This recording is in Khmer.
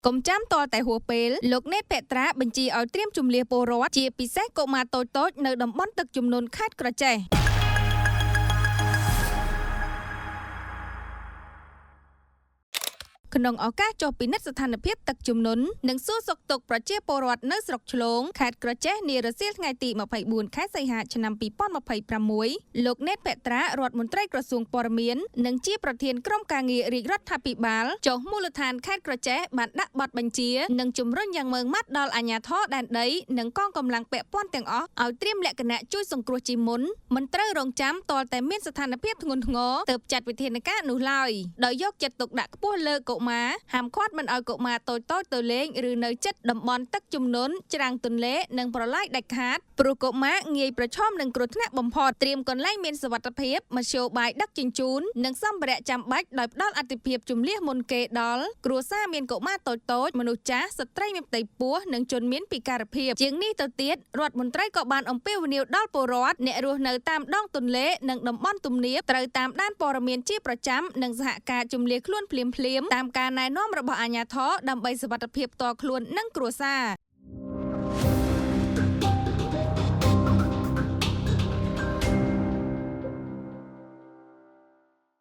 កុំចាំតតែហួសពេលលោកណេតភក្ត្រាបញ្ជាឲ្យត្រៀមជំនះពលរដ្ឋជាពិសេសកុមារតូចៗនៅតំបន់ទឹកជំនន់ខេត្តក្រចេះក្នុងឱកាសចុះពិនិត្យស្ថានភាពទឹកជំនន់និងសួរសុខទុក្ខប្រជាពលរដ្ឋនៅស្រុកឆ្លងខេត្តក្រចេះនារសៀលថ្ងៃទី24ខែសីហាឆ្នាំ2026លោកណេតភក្ត្រារដ្ឋមន្ត្រីក្រសួងព័ត៌មាននិងជាប្រធានក្រុមការងាររាជរដ្ឋាភិបាលចុះមូលដ្ឋានខេត្តក្រចេះបានដាក់បទបញ្ជានិងជំរុញយ៉ាងម៉ឺងម៉ាត់ដល់អាជ្ញាធរដែនដីនិងកងកម្លាំងពាក់ព័ន្ធទាំងអស់ឲ្យត្រៀមលក្ខណៈជួយសង្គ្រោះជាមុនមិនត្រូវរងចាំទាល់តែមានស្ថានភាពធ្ងន់ធ្ងរទើបចាត់វិធានការនោះឡើយដោយយកចិត្តទុកដាក់ខ្ពស់លើកុមារហាមឃាត់មិនឲ្យកុមារតូចៗទៅលេងឬនៅជិតតំបន់ទឹកជំនន់ច្រាំងទន្លេនិងប្រឡាយដាច់ខាតព្រោះកុមារងាយប្រឈមនឹងគ្រោះថ្នាក់បំផុតត្រៀមកន្លែងមានសុវត្ថិភាពមធ្យោបាយដឹកជញ្ជូននិងសម្ភារៈចាំបាច់ដោយផ្ដល់អាទិភាពជំនះមុនគេដល់គ្រួសារមានកុមារតូចៗមនុស្សចាស់ស្ត្រីមានផ្ទៃពោះនិងជនមានពិការភាពជាងនេះទៅទៀតរដ្ឋមន្ត្រីក៏បានអំពាវនាវដល់ពលរដ្ឋអ្នករស់នៅតាមដងទន្លេនិងតំបន់ទំនាបត្រូវតាមដានព័ត៌មានជាប្រចាំនិងសហការជំនះខ្លួនភ្លាមៗតាមការណែនាំរបស់អាជ្ញាធរដើម្បីសុវត្ថិភាពផ្ទាល់ខ្លួននិងគ្រួសារ